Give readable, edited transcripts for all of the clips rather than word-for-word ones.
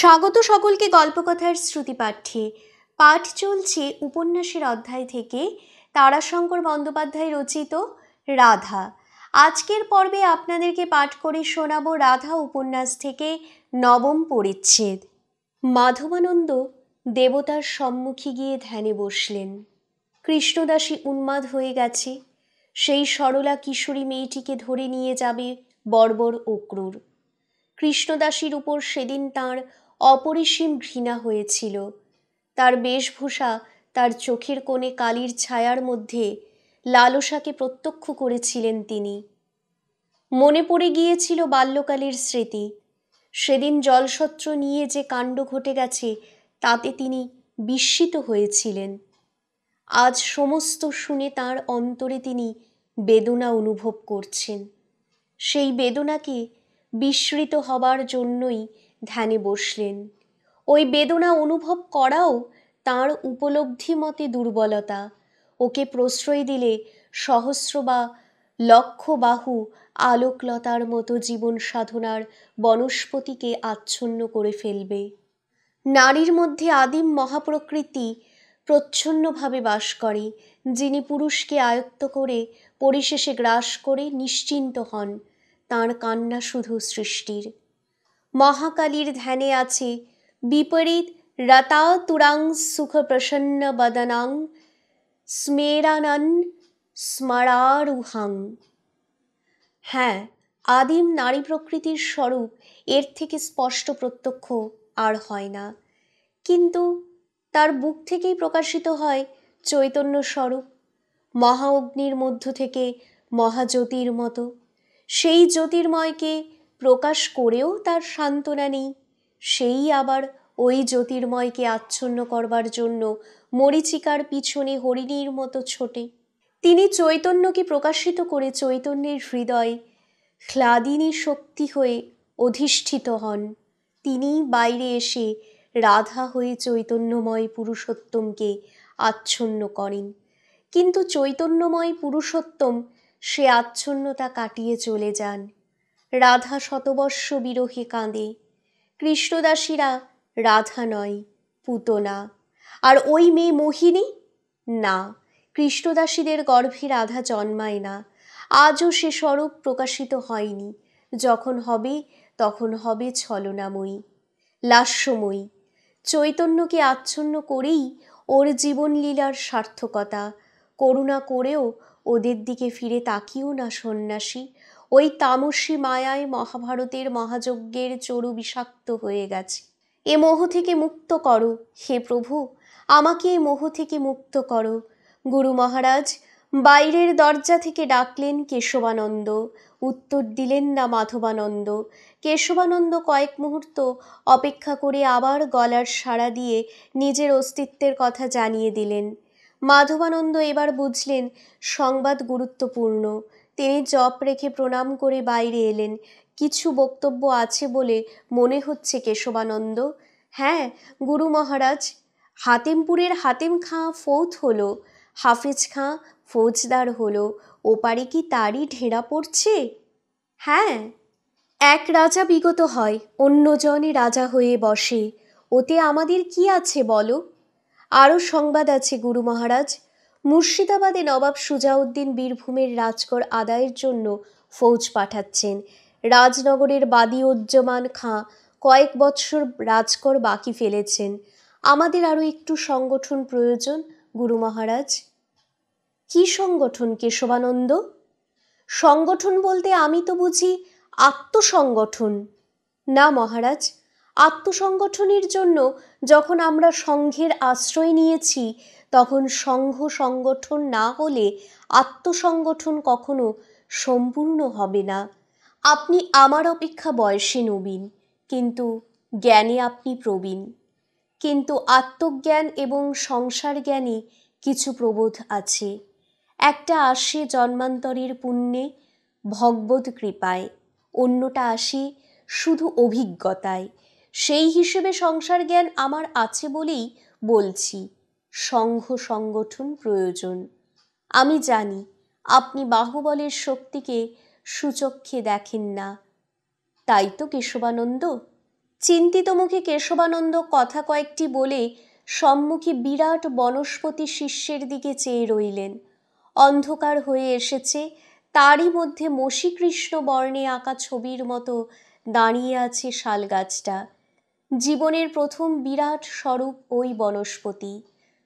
স্বাগত সকলকে গল্পকথার শ্রুতিপাঠ্যে। পাঠ চলছে উপন্যাসের অধ্যায় থেকে তারাশঙ্কর বন্দ্যোপাধ্যায় রচিত রাধা। আজকের পর্বে আপনাদেরকে পাঠ করে শোনাব রাধা উপন্যাস থেকে নবম পরিচ্ছেদ। মাধবানন্দ দেবতার সম্মুখে গিয়ে ধ্যানে বসলেন। কৃষ্ণদাসী উন্মাদ হয়ে গেছে। সেই সরলা কিশোরী মেয়েটিকে ধরে নিয়ে যাবে বর্বর অক্রূর। কৃষ্ণদাসীর উপর সেদিন তাঁর অপরিসীম ঘৃণা হয়েছিল। তার বেশভূষা, তার চোখের কোণে কালির ছায়ার মধ্যে লালসাকে প্রত্যক্ষ করেছিলেন তিনি। মনে পড়ে গিয়েছিল বাল্যকালের স্মৃতি। সেদিন জলসত্র নিয়ে যে কাণ্ড ঘটে গেছে তাতে তিনি বিস্মিত হয়েছিলেন। আজ সমস্ত শুনে তাঁর অন্তরে তিনি বেদনা অনুভব করছেন। সেই বেদনাকে বিস্মৃত হবার জন্যই ধ্যানে বসলেন। ওই বেদনা অনুভব করাও তাঁর উপলব্ধি মতে দুর্বলতা। ওকে প্রশ্রয় দিলে সহস্র বা লক্ষ বাহু আলোকলতার মতো জীবন সাধনার বনস্পতিকে আচ্ছন্ন করে ফেলবে। নারীর মধ্যে আদিম মহাপ্রকৃতি প্রচ্ছন্নভাবে বাস করে, যিনি পুরুষকে আয়ত্ত করে পরিশেষে গ্রাস করে নিশ্চিন্ত হন। তাঁর কান্না শুধু সৃষ্টির। মহাকালীর ধ্যানে আছে বিপরীত রতাতুরাং সুখ প্রসন্ন বদনাং স্মেরানন স্মরারুহাং। হ্যাঁ, আদিম নারী প্রকৃতির স্বরূপ এর থেকে স্পষ্ট প্রত্যক্ষ আর হয় না, কিন্তু তার বুক থেকেই প্রকাশিত হয় চৈতন্য স্বরূপ, মহা অগ্নির মধ্য থেকে মহাজ্যোতির মতো। সেই জ্যোতির্ময়কে প্রকাশ করেও তার সান্ত্বনা নেই। সেই আবার ওই জ্যোতির্ময়কে আচ্ছন্ন করবার জন্য মরীচিকার পিছনে হরিণীর মতো ছোটে। তিনি চৈতন্যকে প্রকাশিত করে চৈতন্যের হৃদয় হ্লাদিনী শক্তি হয়ে অধিষ্ঠিত হন। তিনি বাইরে এসে রাধা হয়ে চৈতন্যময় পুরুষোত্তমকে আচ্ছন্ন করেন। কিন্তু চৈতন্যময় পুরুষোত্তম সে আচ্ছন্নতা কাটিয়ে চলে যান। রাধা শতবর্ষ বিরহে কাঁদে। কৃষ্ণদাসীরা রাধা নয়, পুতনা। আর ওই মেয়ে মোহিনী? না, কৃষ্ণদাসীদের গর্ভে রাধা জন্মায় না। আজও সে স্বরূপ প্রকাশিত হয়নি। যখন হবে তখন হবে ছলনাময়ী, লাস্যময়ী। চৈতন্যকে আচ্ছন্ন করেই ওর জীবনলীলার সার্থকতা। করুণা করেও ওদের দিকে ফিরে তাকিও না সন্ন্যাসী। ওই তামসী মায়ায় মহাভারতের মহাযজ্ঞের চরু বিষাক্ত হয়ে গেছে। এ মোহ থেকে মুক্ত করো হে প্রভু, আমাকে এ মোহ থেকে মুক্ত করো। গুরু মহারাজ বাইরের দরজা থেকে ডাকলেন কেশবানন্দ। উত্তর দিলেন না মাধবানন্দ। কেশবানন্দ কয়েক মুহূর্ত অপেক্ষা করে আবার গলার সাড়া দিয়ে নিজের অস্তিত্বের কথা জানিয়ে দিলেন। মাধবানন্দ এবার বুঝলেন সংবাদ গুরুত্বপূর্ণ। তিনি জপ রেখে প্রণাম করে বাইরে এলেন। কিছু বক্তব্য আছে বলে মনে হচ্ছে কেশবানন্দ। হ্যাঁ গুরু মহারাজ, হাতেমপুরের হাতেম খাঁ ফৌত হলো, হাফেজ খাঁ ফৌজদার হলো, ওপারে কি তারই ঢেরা পড়ছে? হ্যাঁ, এক রাজা বিগত হয়, অন্যজনে রাজা হয়ে বসে, ওতে আমাদের কি আছে বলো? আরও সংবাদ আছে গুরু মহারাজ। মুর্শিদাবাদে নবাব সুজাউদ্দিন বীরভূমের রাজকর আদায়ের জন্য ফৌজ পাঠাচ্ছেন। রাজনগরের বাদী-উজ্জমান খাঁ কয়েক বৎসর রাজকর বাকি ফেলেছেন। আমাদের আরও একটু সংগঠন প্রয়োজন গুরু মহারাজ। কি সংগঠন কেশবানন্দ? সংগঠন বলতে আমি তো বুঝি আত্মসংগঠন। না মহারাজ, আত্মসংগঠনের জন্য যখন আমরা সংঘের আশ্রয় নিয়েছি, তখন সংঘ সংগঠন না হলে আত্মসংগঠন কখনো সম্পূর্ণ হবে না। আপনি আমার অপেক্ষা বয়সে নবীন, কিন্তু জ্ঞানে আপনি প্রবীণ। কিন্তু আত্মজ্ঞান এবং সংসার জ্ঞানে কিছু প্রবোধ আছে। একটা আসে জন্মান্তরের পুণ্যে, ভগবদ কৃপায়, অন্যটা আসে শুধু অভিজ্ঞতায়। সেই হিসেবে সংসার জ্ঞান আমার আছে বলেই বলছি সংঘ সংগঠন প্রয়োজন। আমি জানি আপনি বাহুবলের শক্তিকে সুচক্ষে দেখেন না, তাই তো কেশবানন্দ? চিন্তিত মুখে কেশবানন্দ কথা কয়েকটি বলে সম্মুখে বিরাট বনস্পতি শিষ্যের দিকে চেয়ে রইলেন। অন্ধকার হয়ে এসেছে, তারই মধ্যে মসীকৃষ্ণ বর্ণে আঁকা ছবির মতো দাঁড়িয়ে আছে শালগাছটা। জীবনের প্রথম বিরাট স্বরূপ ওই বনস্পতি।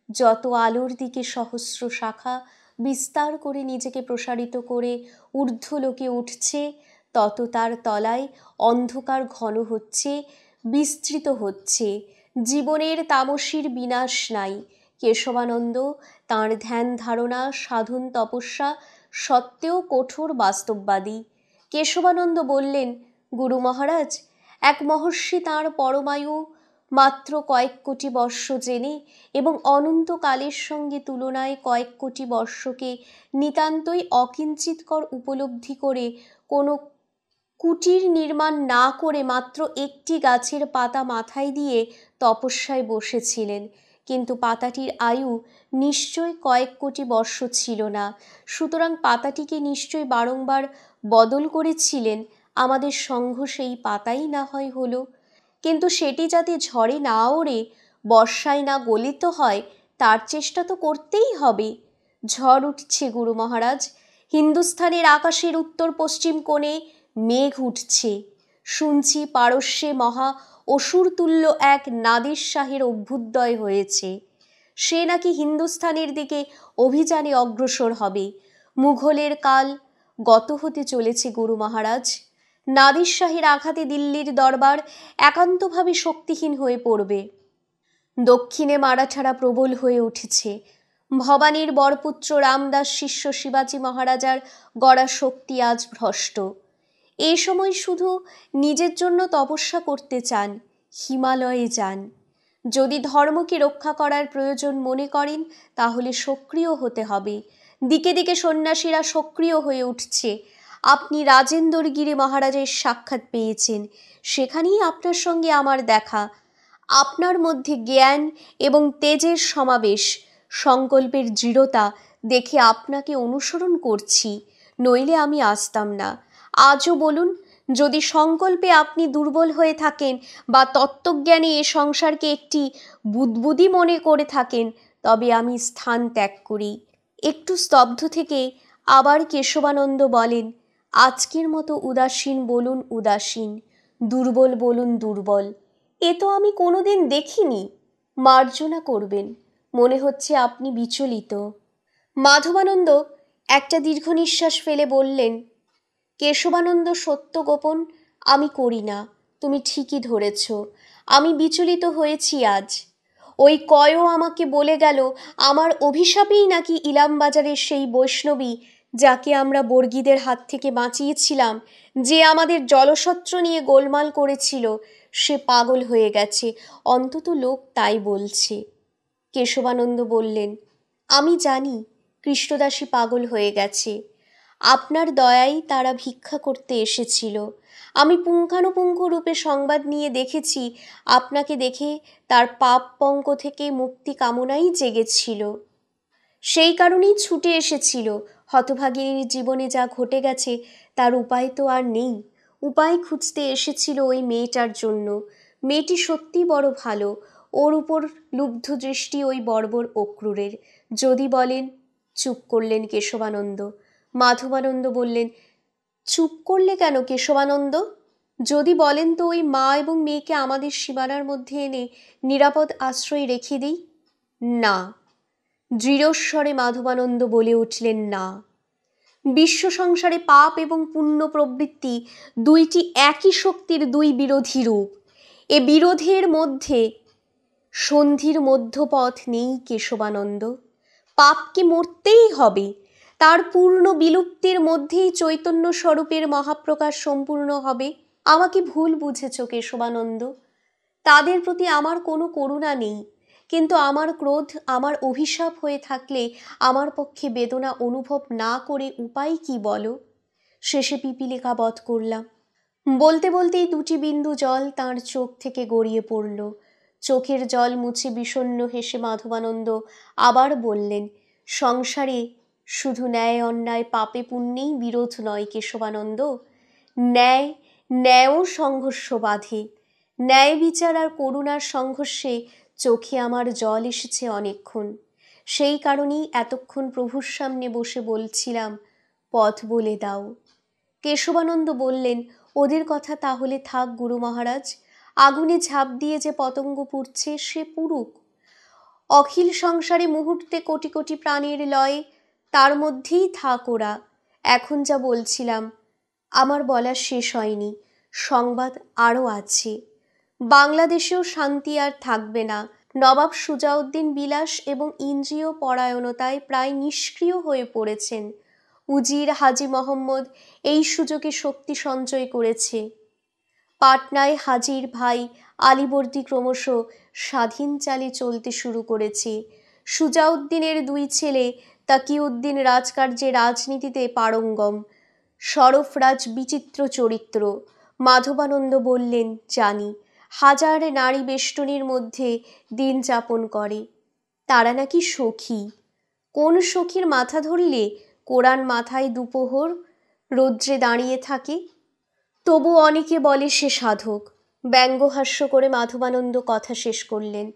যত আলোর দিকে সহস্র শাখা বিস্তার করে নিজেকে প্রসারিত করে ঊর্ধ্বলোকে উঠছে, তত তার তলায় অন্ধকার ঘন হচ্ছে, বিস্তৃত হচ্ছে। জীবনের তামসীর বিনাশ নাই। কেশবানন্দ তাঁর ধ্যান ধারণা সাধন তপস্যা সত্ত্বেও কঠোর বাস্তববাদী। কেশবানন্দ বললেন, গুরু মহারাজ, এক মহর্ষি তাঁর পরমায়ু মাত্র কয়েক কোটি বর্ষ জেনে এবং অনন্তকালের সঙ্গে তুলনায় কয়েক কোটি বর্ষকে নিতান্তই অকিঞ্চিৎকর উপলব্ধি করে কোনো কুটির নির্মাণ না করে মাত্র একটি গাছের পাতা মাথায় দিয়ে তপস্যায় বসেছিলেন। কিন্তু পাতাটির আয়ু নিশ্চয় কয়েক কোটি বর্ষ ছিল না। সুতরাং পাতাটিকে নিশ্চয় বারংবার বদল করেছিলেন। আমাদের সংঘ সেই পাতাই না হয় হলো, কিন্তু সেটি যাতে ঝড়ে না ওড়ে, বর্ষায় না গলিত হয়, তার চেষ্টা তো করতেই হবে। ঝড় উঠছে গুরু মহারাজ। হিন্দুস্থানের আকাশের উত্তর পশ্চিম কোণে মেঘ উঠছে। শুনছি পারস্যে মহা অসুরতুল্য এক নাদের শাহের অভ্যুদয় হয়েছে। সে নাকি হিন্দুস্থানের দিকে অভিযানে অগ্রসর হবে। মুঘলের কাল গত হতে চলেছে গুরু মহারাজ। নাদির শাহের আঘাতে দিল্লির দরবার একান্তভাবে শক্তিহীন হয়ে পড়বে। দক্ষিণে মারাঠারা প্রবল হয়ে উঠেছে। ভবানীর বরপুত্র রামদাস শিষ্য শিবাজী মহারাজার গড়া শক্তি আজ ভ্রষ্ট। এই সময় শুধু নিজের জন্য তপস্যা করতে চান, হিমালয়ে যান। যদি ধর্মকে রক্ষা করার প্রয়োজন মনে করেন, তাহলে সক্রিয় হতে হবে। দিকে দিকে সন্ন্যাসীরা সক্রিয় হয়ে উঠছে। আপনি রাজেন্দ্রগিরি মহারাজের সাক্ষাৎ পেয়েছেন, সেখানেই আপনার সঙ্গে আমার দেখা। আপনার মধ্যে জ্ঞান এবং তেজের সমাবেশ, সংকল্পের দৃঢ়তা দেখে আপনাকে অনুসরণ করছি, নইলে আমি আসতাম না। আজও বলুন, যদি সংকল্পে আপনি দুর্বল হয়ে থাকেন বা তত্ত্বজ্ঞানে এ সংসারকে একটি বুদ্বুদি মনে করে থাকেন, তবে আমি স্থান ত্যাগ করি। একটু স্তব্ধ থেকে আবার কেশবানন্দ বলেন, আজকের মতো উদাসীন বলুন উদাসীন, দুর্বল বলুন দুর্বল। এ তো আমি কোনোদিন দেখিনি। মার্জনা করবেন, মনে হচ্ছে আপনি বিচলিত। মাধবানন্দ একটা দীর্ঘ নিঃশ্বাস ফেলে বললেন, কেশবানন্দ, সত্য গোপন আমি করি না, তুমি ঠিকই ধরেছ। আমি বিচলিত হয়েছি আজ। ওই কয়ও আমাকে বলে গেল আমার অভিশাপেই নাকি ইলামবাজারের সেই বৈষ্ণবী, যাকে আমরা বর্গীদের হাত থেকে বাঁচিয়েছিলাম, যে আমাদের জলসত্র নিয়ে গোলমাল করেছিল, সে পাগল হয়ে গেছে। অন্তত লোক তাই বলছে। কেশবানন্দ বললেন, আমি জানি কৃষ্ণদাসী পাগল হয়ে গেছে। আপনার দয়ায় তারা ভিক্ষা করতে এসেছিল। আমি পুঙ্খানুপুঙ্খ রূপে সংবাদ নিয়ে দেখেছি, আপনাকে দেখে তার পাপ পঙ্ক থেকে মুক্তি কামনাই জেগেছিল। সেই কারণেই ছুটে এসেছিল। হতভাগিনীর জীবনে যা ঘটে গেছে তার উপায় তো আর নেই। উপায় খুঁজতে এসেছিল ওই মেয়েটার জন্য। মেয়েটি সত্যি বড় ভালো। ওর উপর লুব্ধ দৃষ্টি ওই বর্বর অক্রূরের। যদি বলেন। চুপ করলেন কেশবানন্দ। মাধবানন্দ বললেন, চুপ করলে কেন কেশবানন্দ? যদি বলেন তো ওই মা এবং মেয়েকে আমাদের সীমানার মধ্যে এনে নিরাপদ আশ্রয় রেখে দিই। না। দৃঢ়স্বরে মাধবানন্দ বলে উঠলেন, না। বিশ্ব সংসারে পাপ এবং পুণ্য প্রবৃত্তি দুইটি একই শক্তির দুই বিরোধী রূপ। এ বিরোধের মধ্যে সন্ধির মধ্যপথ নেই কেশবানন্দ। পাপকে মরতেই হবে। তার পূর্ণ বিলুপ্তির মধ্যেই চৈতন্য স্বরূপের মহাপ্রকাশ সম্পূর্ণ হবে। আমাকে ভুল বুঝেছ কেশবানন্দ। তাদের প্রতি আমার কোনো করুণা নেই, কিন্তু আমার ক্রোধ আমার অভিশাপ হয়ে থাকলে আমার পক্ষে বেদনা অনুভব না করে উপায় কি বলো? শেষে পিপীলিকা বধ করলাম। বলতে বলতেই দুটি বিন্দু জল তাঁর চোখ থেকে গড়িয়ে পড়ল। চোখের জল মুছে বিষণ্ণ হেসে মাধবানন্দ আবার বললেন, সংসারে শুধু ন্যায় অন্যায় পাপে পুণ্যেই বিরোধ নয় কেশবানন্দ। ন্যায়ও সংঘর্ষ বাঁধে। ন্যায় বিচার আর করুণার সংঘর্ষে চোখে আমার জল এসেছে অনেকক্ষণ। সেই কারণেই এতক্ষণ প্রভুর সামনে বসে বলছিলাম, পথ বলে দাও। কেশবানন্দ বললেন, ওদের কথা তাহলে থাক গুরু মহারাজ, আগুনে ঝাঁপ দিয়ে যে পতঙ্গ পুড়ছে সে পুরুক। অখিল সংসারে মুহূর্তে কোটি কোটি প্রাণীর লয়, তার মধ্যেই থাক ওরা। এখন যা বলছিলাম, আমার বলা শেষ হয়নি, সংবাদ আরও আছে। বাংলাদেশেও শান্তি আর থাকবে না। নবাব সুজাউদ্দিন বিলাস এবং ইন্দ্রিয় পরায়ণতায় প্রায় নিষ্ক্রিয় হয়ে পড়েছেন। উজির হাজী মোহাম্মদ এই সুযোগে শক্তি সঞ্চয় করেছে। পাটনায় হাজির ভাই আলীবর্দী ক্রমশ স্বাধীন চালে চলতে শুরু করেছে। সুজাউদ্দিনের দুই ছেলে তাকিউদ্দিন রাজকার্যে রাজনীতিতে পারঙ্গম। সরফরাজ বিচিত্র চরিত্র। মাধবানন্দ বললেন, জানি, হাজার নারী বেষ্টনীর মধ্যে দিন যাপন করে। তারা নাকি সখী। কোন সখীর মাথা ধরলে কোরআন মাথায় দুপোহর রৌদ্রে দাঁড়িয়ে থাকে। তবু অনেকে বলে সে সাধক। ব্যঙ্গহাস্য করে মাধবানন্দ কথা শেষ করলেন।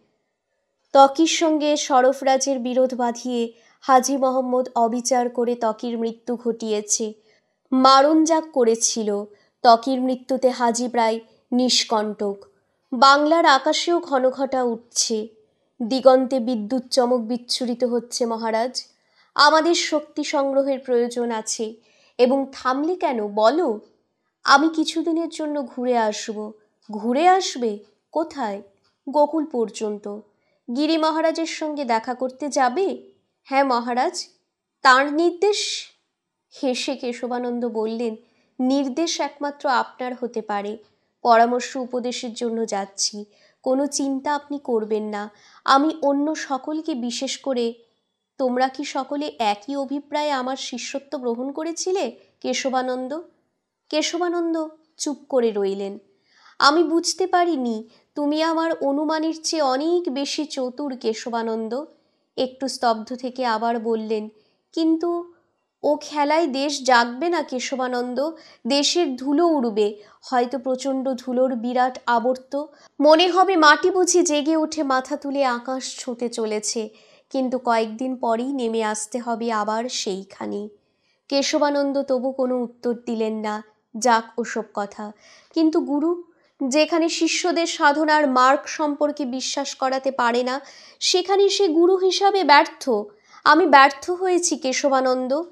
ত্বকির সঙ্গে সরফরাজের বিরোধ বাঁধিয়ে হাজী মোহাম্মদ অবিচার করে ত্বকির মৃত্যু ঘটিয়েছে। মারণজাগ করেছিল। ত্বকির মৃত্যুতে হাজী প্রায় নিষ্কণ্টক। বাংলার আকাশেও ঘনঘটা উঠছে। দিগন্তে বিদ্যুৎ চমক বিচ্ছুরিত হচ্ছে মহারাজ। আমাদের শক্তি সংগ্রহের প্রয়োজন আছে। এবং থামলে কেন বলো? আমি কিছুদিনের জন্য ঘুরে আসব। ঘুরে আসবে? কোথায়? গোকুল পর্যন্ত। গিরি মহারাজের সঙ্গে দেখা করতে যাবে? হ্যাঁ মহারাজ। তাঁর নির্দেশ? হেসে কেশবানন্দ বললেন, নির্দেশ একমাত্র আপনার হতে পারে। পরামর্শ উপদেশের জন্য যাচ্ছি। কোনো চিন্তা আপনি করবেন না। আমি অন্য সকলকে, বিশেষ করে তোমরা কি সকলে একই অভিপ্রায়ে আমার শিষ্যত্ব গ্রহণ করেছিলে কেশবানন্দ? কেশবানন্দ চুপ করে রইলেন। আমি বুঝতে পারিনি তুমি আমার অনুমানের চেয়ে অনেক বেশি চতুর কেশবানন্দ। একটু স্তব্ধ থেকে আবার বললেন, কিন্তু ও খেলায় দেশ জাগবে না কেশবানন্দ। দেশের ধুলো উড়বে, হয়তো প্রচণ্ড ধুলোর বিরাট আবর্ত। মনে হবে মাটি বুঝি জেগে উঠে মাথা তুলে আকাশ ছুঁতে চলেছে, কিন্তু কয়েকদিন পরেই নেমে আসতে হবে আবার সেইখানে। কেশবানন্দ তবু কোনো উত্তর দিলেন না। যাক ওসব কথা। কিন্তু গুরু, যেখানে শিষ্যদের সাধনার মার্গ সম্পর্কে বিশ্বাস করাতে পারে না, সেখানে সে গুরু হিসাবে ব্যর্থ। আমি ব্যর্থ হয়েছি কেশবানন্দ।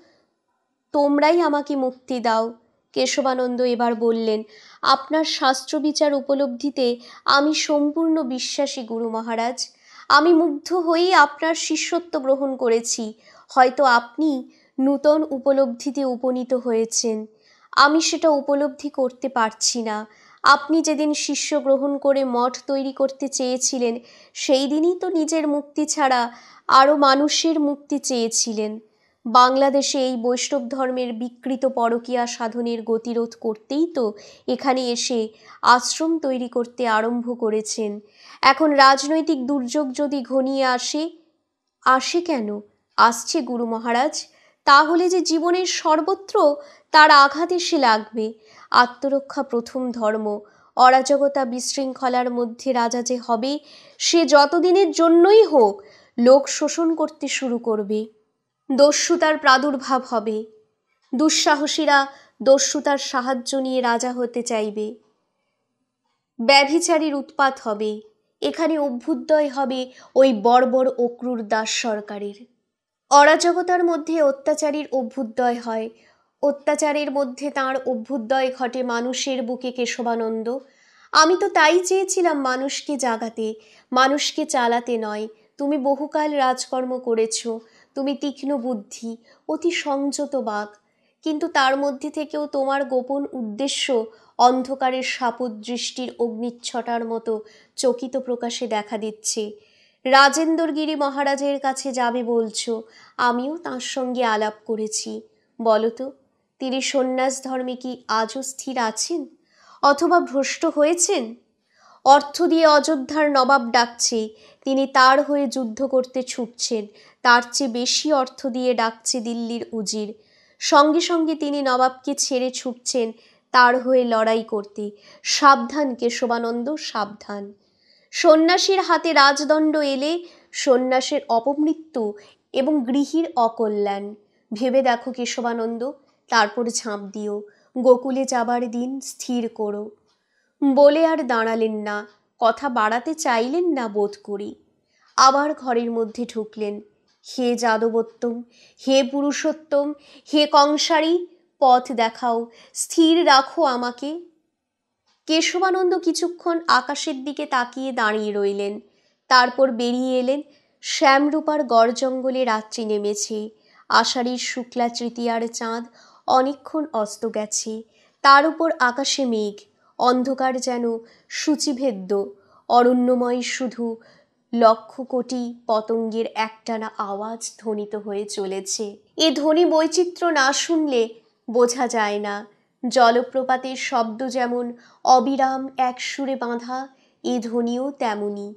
তোমরাই আমাকে মুক্তি দাও। কেশবানন্দ এবার বললেন, আপনার শাস্ত্রবিচার উপলব্ধিতে আমি সম্পূর্ণ বিশ্বাসী গুরু মহারাজ। আমি মুগ্ধ হয়েই আপনার শিষ্যত্ব গ্রহণ করেছি। হয়তো আপনি নূতন উপলব্ধিতে উপনীত হয়েছেন। আমি সেটা উপলব্ধি করতে পারছি না। আপনি যেদিন শিষ্য গ্রহণ করে মঠ তৈরি করতে চেয়েছিলেন, সেই দিনই তো নিজের মুক্তি ছাড়া আরও মানুষের মুক্তি চেয়েছিলেন। বাংলাদেশে এই বৈষ্ণব ধর্মের বিকৃত পরকীয়া সাধনের গতিরোধ করতেই তো এখানে এসে আশ্রম তৈরি করতে আরম্ভ করেছেন। এখন রাজনৈতিক দুর্যোগ যদি ঘনিয়ে আসে, আসে কেন? আসছে গুরু মহারাজ। তাহলে যে জীবনের সর্বত্র তার আঘাত এসে লাগবে। আত্মরক্ষা প্রথম ধর্ম। অরাজকতা বিশৃঙ্খলার মধ্যে রাজা যে হবে, সে যতদিনের জন্যই হোক লোক শোষণ করতে শুরু করবে। দস্যুতার প্রাদুর্ভাব হবে। দুঃসাহসীরা দস্যুতার সাহায্য নিয়ে রাজা হতে চাইবে। ব্যভিচারীর উৎপাত হবে। এখানে অভ্যুদয় হবে ওই বর্বর ও ক্রূর দাস সরকারের। অরাজকতার মধ্যে অত্যাচারীর অভ্যুদয় হয়। অত্যাচারের মধ্যে তাঁর অভ্যুদয় ঘটে মানুষের বুকে কেশবানন্দ। আমি তো তাই চেয়েছিলাম, মানুষকে জাগাতে, মানুষকে চালাতে নয়। তুমি বহুকাল রাজকর্ম করেছ। তুমি তীক্ষ্ণ বুদ্ধি, অতি সংযত বাক। কিন্তু তার মধ্যে থেকেও তোমার গোপন উদ্দেশ্য অন্ধকারের শাপদৃষ্টির অগ্নিচ্ছটার মতো চকিত প্রকাশে দেখা দিচ্ছে। রাজেন্দ্রগিরি মহারাজের কাছে যাবে বলছো। আমিও তাঁর সঙ্গে আলাপ করেছি। বলো তো, তিনি সন্ন্যাস ধর্মে কি আজও স্থির আছেন, অথবা ভ্রষ্ট হয়েছেন? অর্থ দিয়ে অযোধ্যার নবাব ডাকছে, তিনি তার হয়ে যুদ্ধ করতে ছুটছেন। তার চেয়ে বেশি অর্থ দিয়ে ডাকছে দিল্লির উজির। সঙ্গে সঙ্গে তিনি নবাবকে ছেড়ে ছুটছেন তার হয়ে লড়াই করতে। সাবধান কেশবানন্দ, সাবধান। সন্ন্যাসীর হাতে রাজদণ্ড এলে সন্ন্যাসের অপমৃত্যু এবং গৃহীর অকল্যাণ। ভেবে দেখো কেশবানন্দ, তারপর ঝাঁপ দিও। গোকুলে যাবার দিন স্থির করো। বলে আর দাঁড়ালেন না, কথা বাড়াতে চাইলেন না বোধ করি। আবার ঘরের মধ্যে ঢুকলেন। হে যাদবোত্তম, হে পুরুষোত্তম, হে কংসারী, পথ দেখাও, স্থির রাখো আমাকে। কেশবানন্দ কিছুক্ষণ আকাশের দিকে তাকিয়ে দাঁড়িয়ে রইলেন। তারপর বেরিয়ে এলেন। শ্যামরূপার গড় জঙ্গলে রাত্রি নেমেছে। আষাঢ়ের শুক্লা তৃতীয়ার চাঁদ অনেকক্ষণ অস্ত গেছে। তার উপর আকাশে মেঘ, অন্ধকার যেন সূচিভেদ্য। অরণ্যময় শুধু লক্ষ কোটি পতঙ্গের একটানা আওয়াজ ধ্বনিত হয়ে চলেছে। এ ধ্বনি বৈচিত্র্য না শুনলে বোঝা যায় না। জলপ্রপাতের শব্দ যেমন অবিরাম এক সুরে বাঁধা, এ ধ্বনিও তেমনি।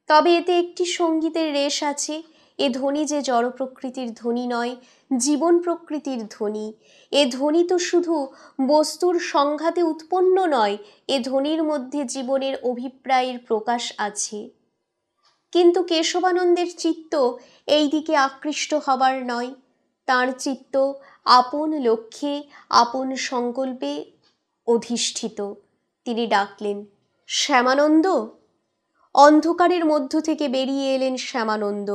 তবে এতে একটি সঙ্গীতের রেশ আছে। এ ধ্বনি যে জড় প্রকৃতির ধ্বনি নয়, জীবন প্রকৃতির ধ্বনি। এ ধ্বনি তো শুধু বস্তুর সংঘাতে উৎপন্ন নয়, এ ধ্বনির মধ্যে জীবনের অভিপ্রায়ের প্রকাশ আছে। কিন্তু কেশবানন্দের চিত্ত এই দিকে আকৃষ্ট হবার নয়। তাঁর চিত্ত আপন লক্ষ্যে, আপন সংকল্পে অধিষ্ঠিত। তিনি ডাকলেন, শ্যামানন্দ। অন্ধকারের মধ্য থেকে বেরিয়ে এলেন শ্যামানন্দ।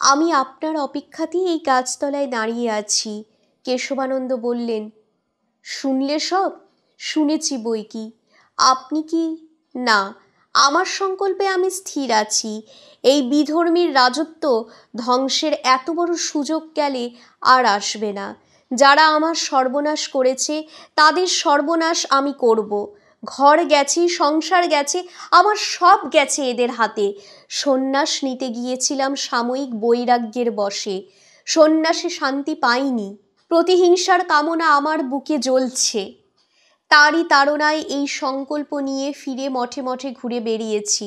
আমি আপনার অপেক্ষাতেই এই গাছতলায় দাঁড়িয়ে আছি। কেশবানন্দ বললেন, শুনলে সব? শুনেছি বই কি। আপনি কি? না, আমার সংকল্পে আমি স্থির আছি। এই বিধর্মীর রাজত্ব ধ্বংসের এত বড় সুযোগ গেলে আর আসবে না। যারা আমার সর্বনাশ করেছে তাদের সর্বনাশ আমি করব। ঘর গেছে, সংসার গেছে, আমার সব গেছে এদের হাতে। সন্ন্যাস নিতে গিয়েছিলাম সাময়িক বৈরাগ্যের বশে। সন্ন্যাসে শান্তি পাইনি। প্রতিহিংসার কামনা আমার বুকে জ্বলছে। তারই তাড়নায় এই সংকল্প নিয়ে ফিরে মঠে মঠে ঘুরে বেরিয়েছি,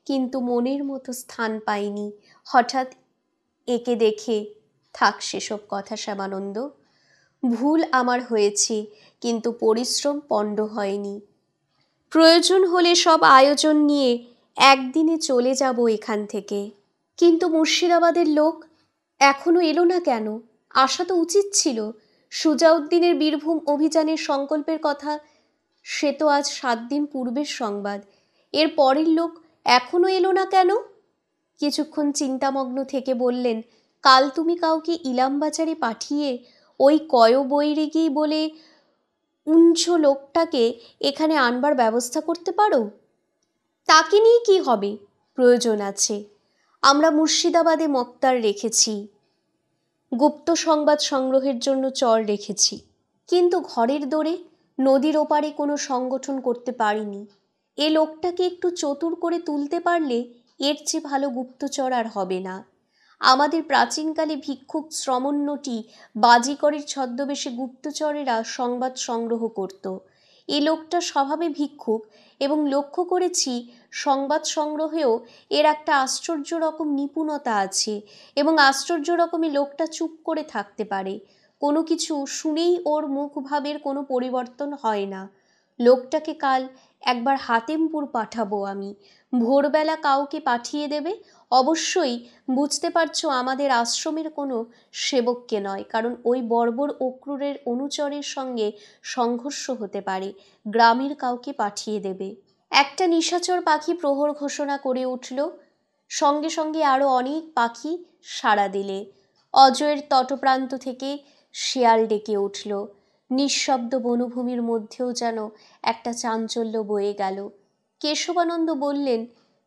কিন্তু মনের মতো স্থান পাইনি। হঠাৎ একে দেখে, থাক সেসব কথা শ্যামানন্দ। ভুল আমার হয়েছে, কিন্তু পরিশ্রম পণ্ড হয়নি। প্রয়োজন হলে সব আয়োজন নিয়ে একদিনে চলে যাব এখান থেকে। কিন্তু মুর্শিদাবাদের লোক এখনো এলো না কেন? আসা তো উচিত ছিল। সুজাউদ্দিনের বীরভূম অভিযানের সংকল্পের কথা, সে তো আজ 7 দিন পূর্বের সংবাদ। এর পরের লোক এখনো এলো না কেন? কিছুক্ষণ চিন্তামগ্ন থেকে বললেন, কাল তুমি কাউকে ইলামবাজারে পাঠিয়ে ওই বৈরাগী বলে উঞ্চ লোকটাকে এখানে আনবার ব্যবস্থা করতে পারো? তাকে নিয়ে কি হবে? প্রয়োজন আছে। আমরা মুর্শিদাবাদে মক্তার রেখেছি, গুপ্ত সংবাদ সংগ্রহের জন্য চর রেখেছি, কিন্তু ঘরের দোরে নদীর ওপারে কোনো সংগঠন করতে পারিনি। এ লোকটাকে একটু চতুর করে তুলতে পারলে এর চেয়ে ভালো গুপ্তচর আর হবে না। আমাদের প্রাচীনকালে ভিক্ষুক শ্রমণ্যটি বাজিকরের ছদ্মবেশে গুপ্তচরেরা সংবাদ সংগ্রহ করত। এ লোকটা স্বভাবে ভিক্ষুক এবং লক্ষ্য করেছি সংবাদ সংগ্রহেও এর একটা আশ্চর্য রকম নিপুণতা আছে এবং আশ্চর্য রকমই লোকটা চুপ করে থাকতে পারে। কোনো কিছু শুনেই ওর মুখভাবের কোনো পরিবর্তন হয় না। লোকটাকে কাল একবার হাতেমপুর পাঠাবো আমি। ভোরবেলা কাউকে পাঠিয়ে দেবে। অবশ্যই বুঝতে পারছো আমাদের আশ্রমের কোনো সেবককে নয়, কারণ ওই বর্বর অক্রূরের অনুচরের সঙ্গে সংঘর্ষ হতে পারে। গ্রামের কাউকে পাঠিয়ে দেবে। একটা নিশাচর পাখি প্রহর ঘোষণা করে উঠল। সঙ্গে সঙ্গে আরও অনেক পাখি সাড়া দিলে। অজয়ের তটপ্রান্ত থেকে শেয়াল ডেকে উঠল। নিঃশব্দ বনভূমির মধ্যেও যেন একটা চাঞ্চল্য বয়ে গেল। কেশবানন্দ বললেন,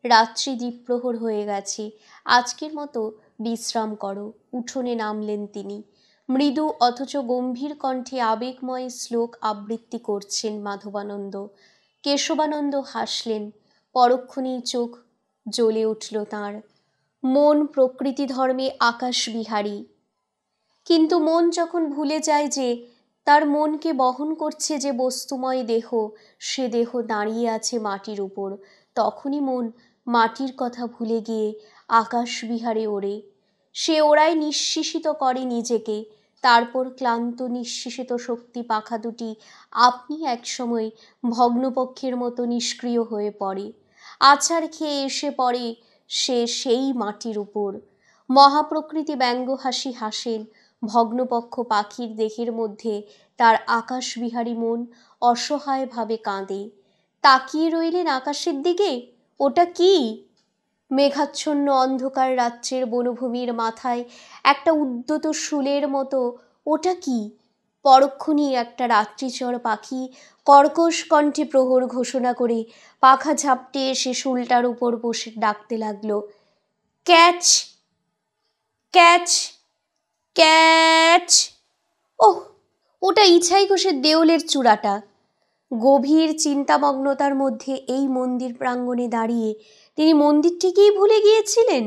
রাত্রি দ্বীপ্রহর হয়ে গেছে, আজকের মতো বিশ্রাম করো। উঠোনে নামলেন তিনি। মৃদু অথচ গম্ভীর কণ্ঠে আবেগময় শ্লোক আবৃত্তি করছেন মাধবানন্দ। কেশবানন্দ হাসলেন। পরক্ষণেই চোখ জ্বলে উঠল তাঁর। মন প্রকৃতি ধর্মে আকাশবিহারী। কিন্তু মন যখন ভুলে যায় যে তার মনকে বহন করছে যে বস্তুময় দেহ, সে দেহ দাঁড়িয়ে আছে মাটির উপর, তখনই মন মাটির কথা ভুলে গিয়ে আকাশ বিহারে ওড়ে। সে ওড়ায় নিঃশেষিত করে নিজেকে। তারপর ক্লান্ত নিঃশেষিত শক্তি পাখা দুটি আপনি একসময় ভগ্নপক্ষের মতো নিষ্ক্রিয় হয়ে পড়ে। আছাড় খেয়ে এসে পড়ে সে সেই মাটির উপর। মহাপ্রকৃতি ব্যঙ্গ হাসি হাসেন। ভগ্নপক্ষ পাখির দেহের মধ্যে তার আকাশবিহারী মন অসহায়ভাবে কাঁদে। তাকিয়ে রইলেন আকাশের দিকে। ওটা কি? মেঘাচ্ছন্ন অন্ধকার রাত্রের বনভূমির মাথায় একটা উদ্যত শুলের মতো। ওটা কি? পরক্ষণই একটা রাত্রিচর পাখি কর্কশ কণ্ঠে প্রহর ঘোষণা করে পাখা ঝাপটে এসে শুলটার উপর বসে ডাকতে লাগলো, ক্যাচ ক্যাচ ক্যাচ। ওহ, ওটা ইছাই ঘোষের দেউলের চূড়াটা। গভীর চিন্তামগ্নতার মধ্যে এই মন্দির প্রাঙ্গণে দাঁড়িয়ে তিনি মন্দিরটিকেই ভুলে গিয়েছিলেন।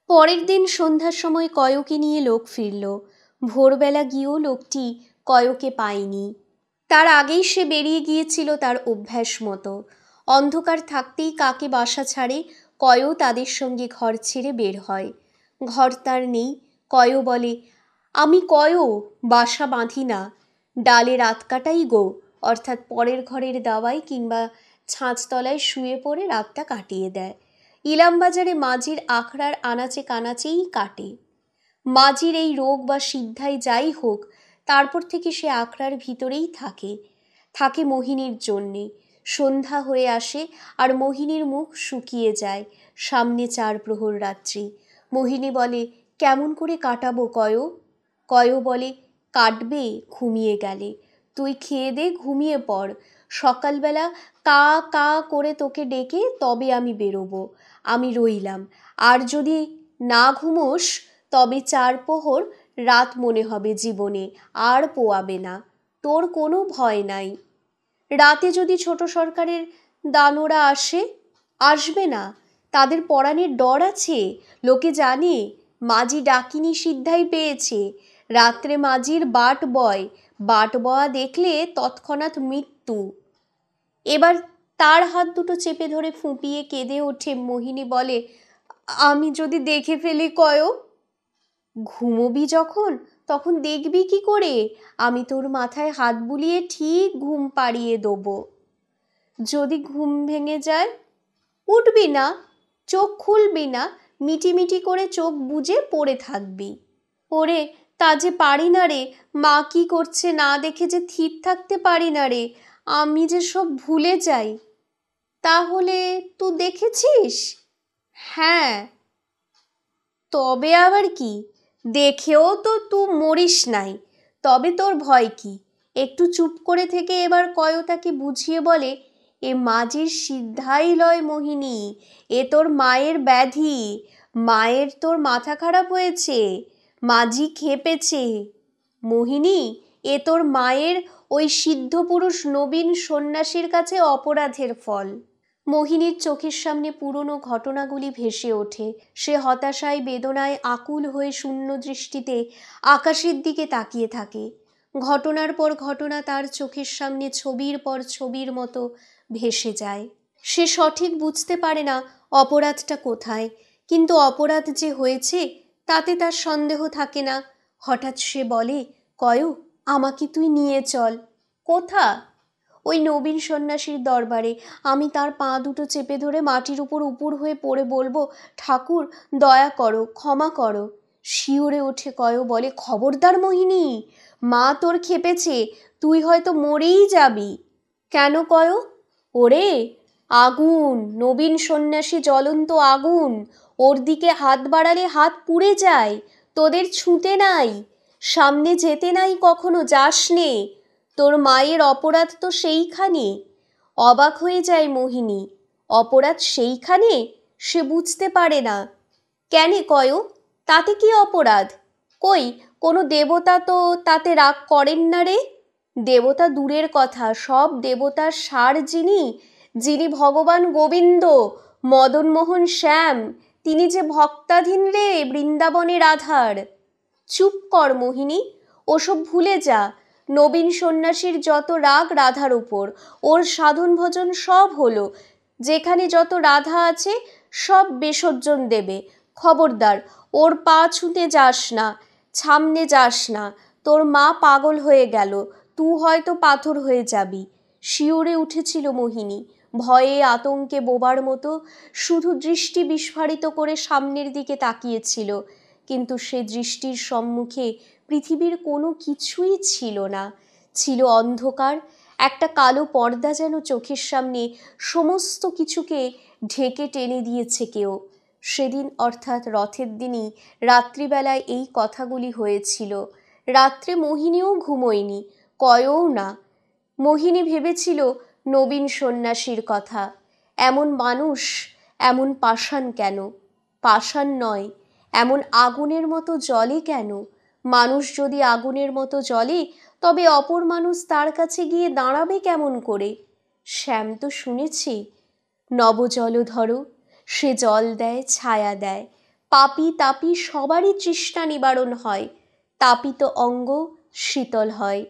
পরের দিন সন্ধ্যার সময় কয়কে নিয়ে লোক ফিরল। ভোরবেলা গিয়েও লোকটি কয়কে পায়নি। তার আগেই সে বেরিয়ে গিয়েছিল তার অভ্যাস মতো। অন্ধকার থাকতেই কাকে বাসা ছাড়ে, কয়ও তাদের সঙ্গে ঘর ছেড়ে বের হয়। ঘর তার নেই। কয় বলে, আমি কয়ও বাসা বাঁধি না, ডালে রাত কাটাই গো, অর্থাৎ পরের ঘরের দাওয়ায় কিংবা ছাঁচতলায় শুয়ে পড়ে রাতটা কাটিয়ে দেয়। ইলামবাজারে মাঝির আখড়ার আনাচে কানাচেই কাটে। মাঝির এই রোগ বা সিদ্ধাই যাই হোক, তারপর থেকে সে আখড়ার ভিতরেই থাকে মোহিনীর জন্যে। সন্ধ্যা হয়ে আসে আর মোহিনীর মুখ শুকিয়ে যায়। সামনে 4 প্রহর রাত্রি। মোহিনী বলে, কেমন করে কাটাবো কয়? কয় বলে, কাটবে ঘুমিয়ে গেলে। তুই খেয়ে দে, ঘুমিয়ে পড়। সকালবেলা কা কা করে তোকে ডেকে তবে আমি বেরোবো। আমি রইলাম। আর যদি না ঘুমোস তবে 4 প্রহর রাত মনে হবে জীবনে, আর পোয়াবে না। তোর কোনো ভয় নাই। রাতে যদি ছোট সরকারের দানোরা আসবে না, তাদের পরাণের ডর আছে। লোকে জানে মাঝি ডাকিনী সিদ্ধাই পেয়েছে। রাত্রে মাঝির বাট বয়া দেখলে তৎক্ষণাৎ মৃত্যু। এবার তার হাত দুটো চেপে ধরে ফুঁপিয়ে কেঁদে ওঠে মোহিনী। বলে, আমি যদি দেখে ফেলি কয়? ঘুমোবি যখন, তখন দেখবি কি করে? আমি তোর মাথায় হাত বুলিয়ে ঠিক ঘুম পাড়িয়ে দেবো। যদি ঘুম ভেঙে যায়, উঠবি না, চোখ খুলবি না, মিটিমিটি করে চোখ বুজে পড়ে থাকবি। ওরে, তা যে পারি না রে, মা কি করছে না দেখে যে থির থাকতে পারি না রে, আমি যে সব ভুলে যাই। তাহলে তুই দেখেছিস? হ্যাঁ। তবে আবার কি, দেখেও তো তুই মরিস নাই, তবে তোর ভয় কি? একটু চুপ করে থেকে এবার কয় তাকে বুঝিয়ে বলে, এ মাঝির সিদ্ধাই লয় মোহিনী, এ তোর মায়ের ব্যাধি। মায়ের তোর মাথা খারাপ হয়েছে, মাঝি খেপেছে। মোহিনী, এ তোর মায়ের ওই সিদ্ধ পুরুষ নবীন সন্ন্যাসীর কাছে অপরাধের ফল। মোহিনীর চোখের সামনে পুরনো ঘটনাগুলি ভেসে ওঠে। সে হতাশায় বেদনায় আকুল হয়ে শূন্য দৃষ্টিতে আকাশের দিকে তাকিয়ে থাকে। ঘটনার পর ঘটনা তার চোখের সামনে ছবির পর ছবির মতো ভেসে যায়। সে সঠিক বুঝতে পারে না অপরাধটা কোথায়, কিন্তু অপরাধ যে হয়েছে তাতে তার সন্দেহ থাকে না। হঠাৎ সে বলে, কয়, আমাকে তুই নিয়ে চল। কোথা? ওই নবীন সন্ন্যাসীর দরবারে। আমি তার পা দুটো চেপে ধরে মাটির উপর উপুর হয়ে পড়ে বলবো, ঠাকুর দয়া করো, ক্ষমা করো। শিউরে ওঠে কয়, বলে, খবরদার মোহিনী, মা তোর খেপেছে, তুই হয়তো মরেই যাবি। কেন কয়? ওরে, আগুন, নবীন সন্ন্যাসী জ্বলন্ত আগুন, ওর দিকে হাত বাড়ালে হাত পুড়ে যায়। তোদের ছুঁতে নাই, সামনে যেতে নাই, কখনো যাস নে। তোর মায়ের অপরাধ তো সেইখানে। অবাক হয়ে যায় মোহিনী। অপরাধ সেইখানে? সে বুঝতে পারে না। কেন কয়? তাতে কি অপরাধ? কই, কোনো দেবতা তো তাতে রাগ করেন না রে। দেবতা দূরের কথা, সব দেবতার সার যিনি ভগবান গোবিন্দ, মদনমোহন শ্যাম, তিনি যে ভক্তাধীন রে বৃন্দাবনের আধার। চুপ কর মোহিনী, ওসব ভুলে যা। নবীন সন্ন্যাসীর যত রাগ রাধার উপর, ওর সাধন ভজন সব হলো। যেখানে যত রাধা আছে সব বিসর্জন দেবে। খবরদার ওর পা ছুঁতে যাস না, সামনে যাস না। তোর মা পাগল হয়ে গেল, তুই হয়তো পাথর হয়ে যাবি। শিউরে উঠেছিল মোহিনী, ভয়ে আতঙ্কে বোবার মতো শুধু দৃষ্টি বিস্ফারিত করে সামনের দিকে তাকিয়েছিল। কিন্তু সে দৃষ্টির সম্মুখে পৃথিবীর কোনো কিছুই ছিল না। ছিল অন্ধকার, একটা কালো পর্দা যেন চোখের সামনে সমস্ত কিছুকে ঢেকে টেনে দিয়েছে কেউ। সেদিন অর্থাৎ রথের দিনই রাত্রিবেলায় এই কথাগুলি হয়েছিল। রাত্রে মোহিনীও ঘুমোয়নি, কয়ও না। মোহিনী ভেবেছিল নবীন সন্ন্যাসীর কথা। এমন মানুষ এমন পাষাণ কেন? পাষাণ নয়, এমন আগুনের মতো জ্বলে কেন? মানুষ যদি আগুনের মতো জ্বলে, তবে অপর মানুষ তার কাছে গিয়ে দাঁড়াবে কেমন করে? শ্যাম তো শুনেছি, নবজলধর, সে জল দেয়, ছায়া দেয়, পাপী তাপী সবারই তৃষ্ণা নিবারণ হয়, তাপিত অঙ্গ শীতল হয়।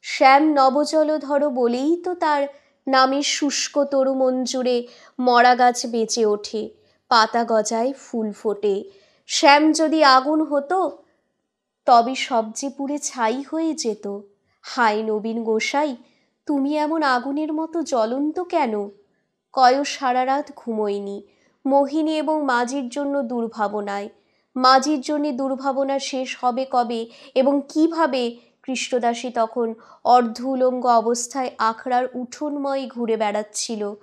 শ্যাম নবজলধর বলেই তো তার নামে শুষ্ক তরু মঞ্জুরে মরা গাছ বেঁচে ওঠে, পাতা গজায়, ফুল ফোটে। শ্যাম যদি আগুন হতো, তবে সব যে পুড়ে ছাই হয়ে যেত। হায় নবীন গোসাই, তুমি এমন আগুনের মতো জ্বলন্ত কেন? কয় সারা রাত ঘুমোয়নি, মোহিনী এবং মাঝির জন্য দুর্ভাবনায়। মাঝির জন্যে দুর্ভাবনা শেষ হবে কবে এবং কিভাবে? কৃষ্ণদাসী তখন অর্ধ উলঙ্গ অবস্থায় আখড়ার উঠোনময় ঘুরে বেড়াচ্ছিল।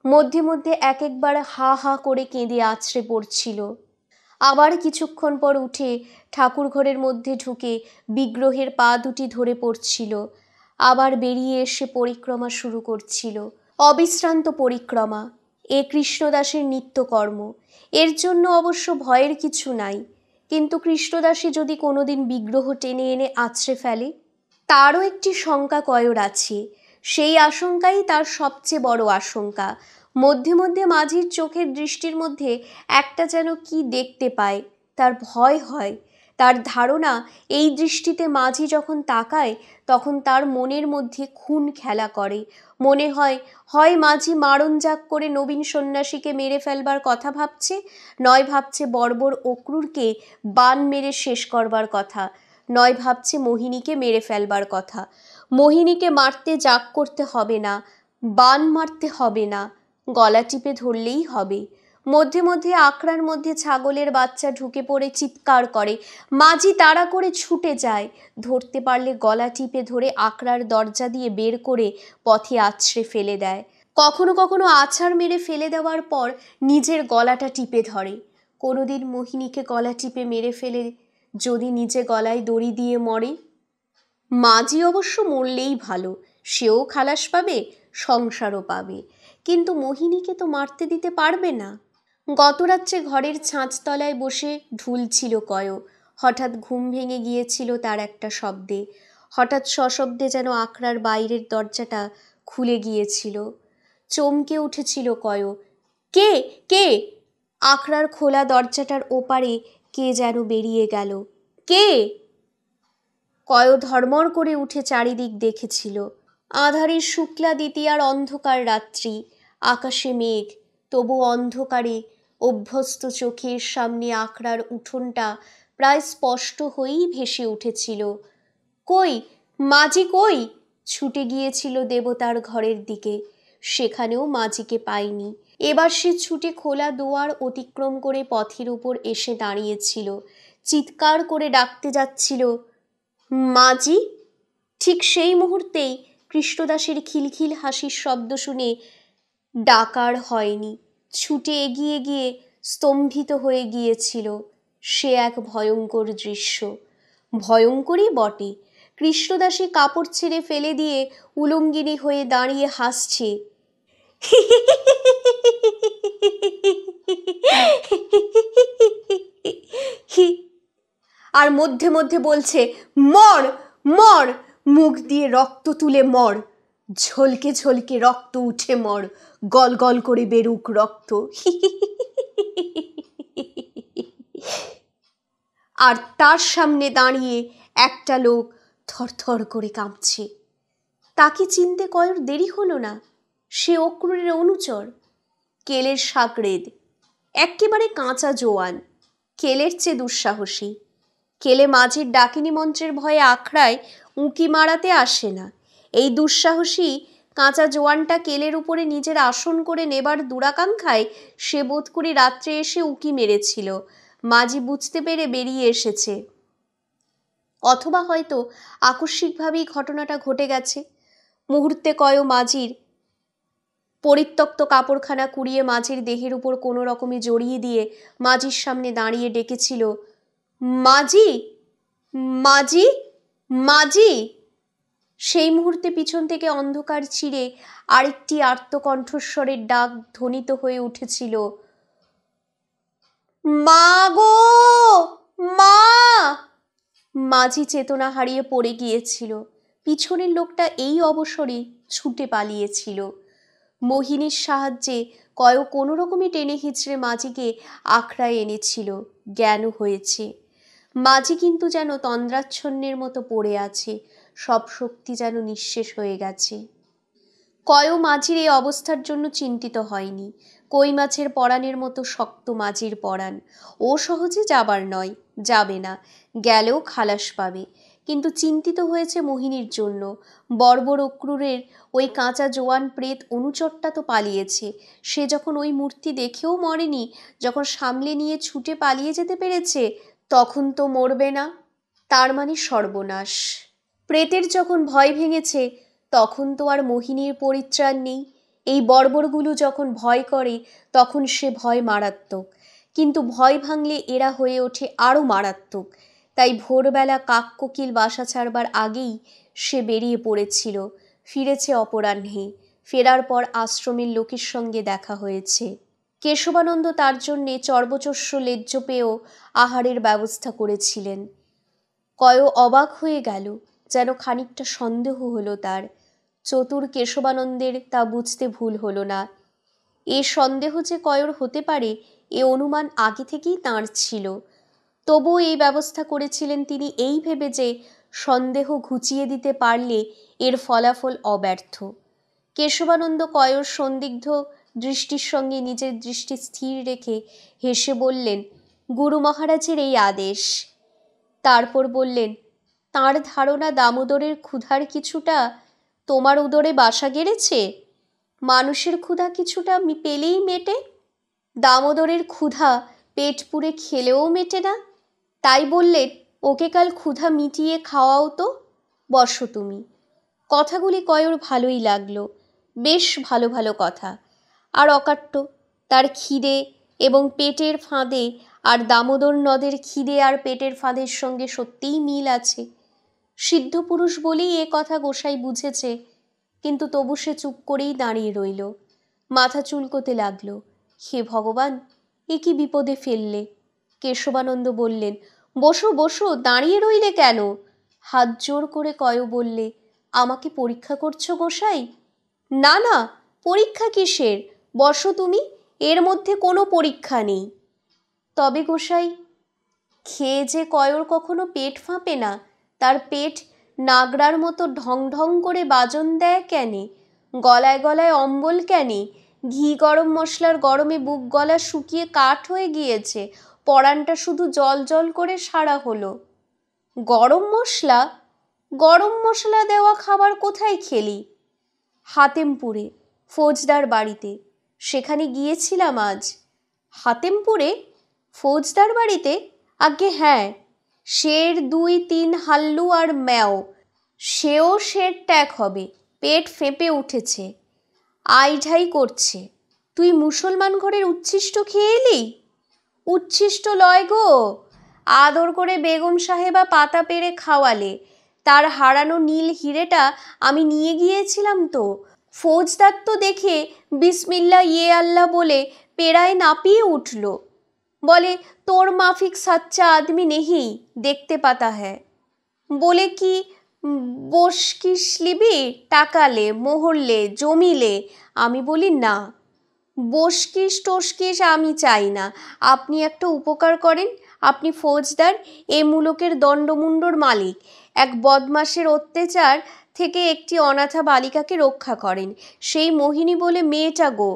মধ্যে মধ্যে এক একবার হা হা করে কেঁদে আছড়ে পড়ছিল। আবার কিছুক্ষণ পর উঠে ঠাকুর ঘরের মধ্যে ঢুকে বিগ্রহের পা দুটি ধরে পড়ছিল। আবার বেরিয়ে এসে পরিক্রমা শুরু করছিল, অবিশ্রান্ত পরিক্রমা। এ কৃষ্ণদাসের নিত্যকর্ম। এর জন্য অবশ্য ভয়ের কিছু নাই। কিন্তু কৃষ্ণদাসী যদি কোনোদিন বিগ্রহ টেনে এনে আছড়ে ফেলে, তারও একটি শঙ্কা কয়র আছে। সেই আশঙ্কাই তার সবচেয়ে বড় আশঙ্কা। মধ্যে মধ্যে মাঝির চোখের দৃষ্টির মধ্যে একটা যেন কি দেখতে পায়, তার ভয় হয়। তার ধারণা, এই দৃষ্টিতে মাঝি যখন তাকায়, তখন তার মনের মধ্যে খুন খেলা করে। মনে হয়, হয় মাঝি মারণ জাগ করে নবীন সন্ন্যাসীকে মেরে ফেলবার কথা ভাবছে, নয় ভাবছে বর্বর অক্রূরকে বান মেরে শেষ করবার কথা, নয় ভাবছে মোহিনীকে মেরে ফেলবার কথা। মোহিনীকে মারতে জাগ করতে হবে না, বান মারতে হবে না, গলা টিপে ধরলেই হবে। মধ্যে মধ্যে আখড়ার মধ্যে ছাগলের বাচ্চা ঢুকে পড়ে চিৎকার করে, মাঝি তাড়া করে ছুটে যায়, ধরতে পারলে গলা টিপে ধরে আখড়ার দরজা দিয়ে বের করে পথে আছড়ে ফেলে দেয়। কখনো কখনো আছাড় মেরে ফেলে দেওয়ার পর নিজের গলাটা টিপে ধরে। কোনোদিন মোহিনীকে গলা টিপে মেরে ফেলে যদি নিজে গলায় দড়ি দিয়ে মরে, মাঝি অবশ্য মরলেই ভালো, সেও খালাস পাবে, সংসারও পাবে। কিন্তু মোহিনীকে তো মারতে দিতে পারবে না। গতরাত্রে ঘরের ছাঁচতলায় বসে ঢুলছিল কয়। হঠাৎ ঘুম ভেঙে গিয়েছিল তার একটা শব্দে। হঠাৎ সশব্দে যেন আখড়ার বাইরের দরজাটা খুলে গিয়েছিল। চমকে উঠেছিল কয়। কে কে? আখড়ার খোলা দরজাটার ওপারে কে যেন বেরিয়ে গেল। কে? কয় ধর্মর করে উঠে চারিদিক দেখেছিল। আঁধারের শুক্লা দ্বিতীয়ার অন্ধকার রাত্রি, আকাশে মেঘ, তবু অন্ধকারে অভ্যস্ত চোখের সামনে আখড়ার উঠোনটা প্রায় স্পষ্ট হয়েই ভেসে উঠেছিল। কই মাঝি কই? ছুটে গিয়েছিল দেবতার ঘরের দিকে, সেখানেও মাঝিকে পায়নি। এবার সে ছুটে খোলা দুয়ার অতিক্রম করে পথের উপর এসে দাঁড়িয়েছিল, চিৎকার করে ডাকতে যাচ্ছিল, মাঝি! ঠিক সেই মুহূর্তেই কৃষ্ণদাসের খিলখিল হাসির শব্দ শুনে ডাকার হয়নি। ছুটে এগিয়ে গিয়ে স্তম্ভিত হয়ে গিয়েছিল। সে এক ভয়ঙ্কর দৃশ্য। ভয়ঙ্করই বটে। কৃষ্ণদাসী কাপড় ছেড়ে ফেলে দিয়ে উলঙ্গিনী হয়ে দাঁড়িয়ে হাসছে। আর মধ্যে মধ্যে বলছে, মর মর, মুখ দিয়ে রক্ত তুলে মর, ঝলকে ঝলকে রক্ত উঠে মর, গল গল করে বেরুক রক্ত। আর তার সামনে দাঁড়িয়ে একটা লোক থরথর করে কাঁপছে। তাকে চিনতে কয়র দেরি হলো না। সে অক্রূরের অনুচর, কেলের সাগরেদ, একেবারে কাঁচা জোয়ান, কেলের চেয়ে দুঃসাহসী। কেলে মাঝির ডাকিনী মন্ত্রের ভয়ে আখড়ায় উঁকি মারাতে আসে না। এই দুঃসাহসী কাঁচা জোয়ানটা কেলের উপরে নিজের আসন করে নেবার দুরাকাঙ্ক্ষায় সে বোধ করি রাত্রে এসে উঁকি মেরেছিল। মাঝি বুঝতে পেরে বেরিয়ে এসেছে, অথবা হয়তো আকস্মিকভাবেই ঘটনাটা ঘটে গেছে। মুহূর্তে কয় মাঝির পরিত্যক্ত কাপড়খানা কুড়িয়ে মাঝির দেহের উপর কোনো রকমে জড়িয়ে দিয়ে মাঝির সামনে দাঁড়িয়ে ডেকেছিল, মাঝি, মাঝি, মাঝি। সেই মুহূর্তে পিছন থেকে অন্ধকার চিরে আরেকটি আর্তকণ্ঠস্বরের ডাক ধ্বনিত হয়ে উঠেছিল, মা গো, মা। মাঝি চেতনা হারিয়ে পড়ে গিয়েছিল। পিছনের লোকটা এই অবসরে ছুটে পালিয়েছিল। মোহিনীর সাহায্যে কয় কোনো রকমে টেনে হিচড়ে মাঝিকে আখড়ায় এনেছিল। জ্ঞান হয়েছে। মাঝি কিন্তু যেন তন্দ্রাচ্ছন্নের মতো পড়ে আছে, সব শক্তি যেন নিঃশেষ হয়ে গেছে। কয় মাঝির এই অবস্থার জন্য চিন্তিত হয়নি। কই মাছের পরাণের মতো শক্ত মাঝির পরাণ। ও সহজে যাবার নয়, যাবে না, গেলেও খালাস পাবে। কিন্তু চিন্তিত হয়েছে মোহিনীর জন্য। বর্বর অক্রূরের ওই কাঁচা জোয়ান প্রেত অনুচরটা তো পালিয়েছে। সে যখন ওই মূর্তি দেখেও মরেনি, যখন সামলে নিয়ে ছুটে পালিয়ে যেতে পেরেছে, তখন তো মরবে না। তার মানে সর্বনাশ। প্রেতের যখন ভয় ভেঙেছে, তখন তো আর মোহিনীর পরিত্রাণ নেই। এই বর্বরগুলো যখন ভয় করে, তখন সে ভয় মারাত্মক। কিন্তু ভয় ভাঙলে এরা হয়ে ওঠে আরও মারাত্মক। তাই ভোরবেলা কাককোকিল বাসা ছাড়বার আগেই সে বেরিয়ে পড়েছিল। ফিরেছে অপরাহ্নে। ফেরার পর আশ্রমের লোকের সঙ্গে দেখা হয়েছে। কেশবানন্দ তার জন্যে চর্বচস্য লেজ্জ পেয়েও আহারের ব্যবস্থা করেছিলেন। কয় অবাক হয়ে গেল, যেন খানিকটা সন্দেহ হলো তার। চতুর কেশবানন্দের তা বুঝতে ভুল হলো না। এ সন্দেহ যে কয়র হতে পারে, এ অনুমান আগে থেকেই তাঁর ছিল। তবুও এই ব্যবস্থা করেছিলেন তিনি এই ভেবে যে সন্দেহ ঘুচিয়ে দিতে পারলে এর ফলাফল অব্যর্থ। কেশবানন্দ কয়র সন্দিগ্ধ দৃষ্টির সঙ্গে নিজের দৃষ্টি স্থির রেখে হেসে বললেন, গুরু মহারাজের এই আদেশ। তারপর বললেন, তাঁর ধারণা দামোদরের ক্ষুধার কিছুটা তোমার উদরে বাসা গেড়েছে। মানুষের ক্ষুধা কিছুটা পেলেই মেটে, দামোদরের ক্ষুধা পেট পুরে খেলেও মেটে না। তাই বললেন, ওকে কাল ক্ষুধা মিটিয়ে খাওয়াও তো, বসো তুমি। কথাগুলি কয়র ভালোই লাগলো, বেশ ভালো ভালো কথা। আর অকাট্য, তার খিদে এবং পেটের ফাঁদে আর দামোদর নদের খিদে আর পেটের ফাঁদের সঙ্গে সত্যিই মিল আছে। সিদ্ধ পুরুষ বলেই এ কথা গোসাই বুঝেছে। কিন্তু তবু সে চুপ করেই দাঁড়িয়ে রইল, মাথা চুলকোতে লাগলো। হে ভগবান, এ কি বিপদে ফেললে। কেশবানন্দ বললেন, বসো বসো, দাঁড়িয়ে রইলে কেন? হাত জোর করে কয় বললে, আমাকে পরীক্ষা করছো গোসাই? না না, পরীক্ষা কিসের, বসো তুমি, এর মধ্যে কোনো পরীক্ষা নেই। তবে গোসাই, খেয়ে যে কয়র কখনো পেট ফাঁপে না, তার পেট নাগরার মতো ঢং ঢং করে বাজন দেয় কেনে? গলায় গলায় অম্বল কেনে? ঘি গরম মশলার গরমে বুক গলা শুকিয়ে কাঠ হয়ে গিয়েছে, পরানটা শুধু জল জল করে সারা হলো। গরম মশলা? গরম মশলা দেওয়া খাবার কোথায় খেলি? হাতেমপুরে, ফৌজদার বাড়িতে, সেখানে গিয়েছিলাম আজ। হাতেমপুরে? ফৌজদার বাড়িতে? আজ্ঞে হ্যাঁ, শের 2-3 হাল্লু আর ম্যাও, সেও শের ট্যাক হবে, পেট ফেঁপে উঠেছে, আইঢাই করছে। তুই মুসলমান ঘরের উচ্ছিষ্ট খেয়ে এলি? উচ্ছিষ্ট লয় গো, আদর করে বেগম সাহেবা পাতা পেরে খাওয়ালে। তার হারানো নীল হিরেটা আমি নিয়ে গিয়েছিলাম তো। ফৌজদার তো দেখে বিসমিল্লা ইয়ে আল্লাহ বলে পেরায় নাপিয়ে উঠল। বলে, তোর মাফিক সাচ্চা আদমি নেহি, দেখতে পাতা হ্যায়। বলে কি বসকিস লিবি, টাকালে, মোহরলে, জমিলে? আমি বলি না, বসকিস টসকিস আমি চাই না। আপনি একটা উপকার করেন, আপনি ফৌজদার, এ মুলুকের দণ্ডমুণ্ডর মালিক, এক বদমাসের অত্যাচার থেকে একটি অনাথা বালিকাকে রক্ষা করেন, সেই মোহিনী বলে মেয়েটা গো।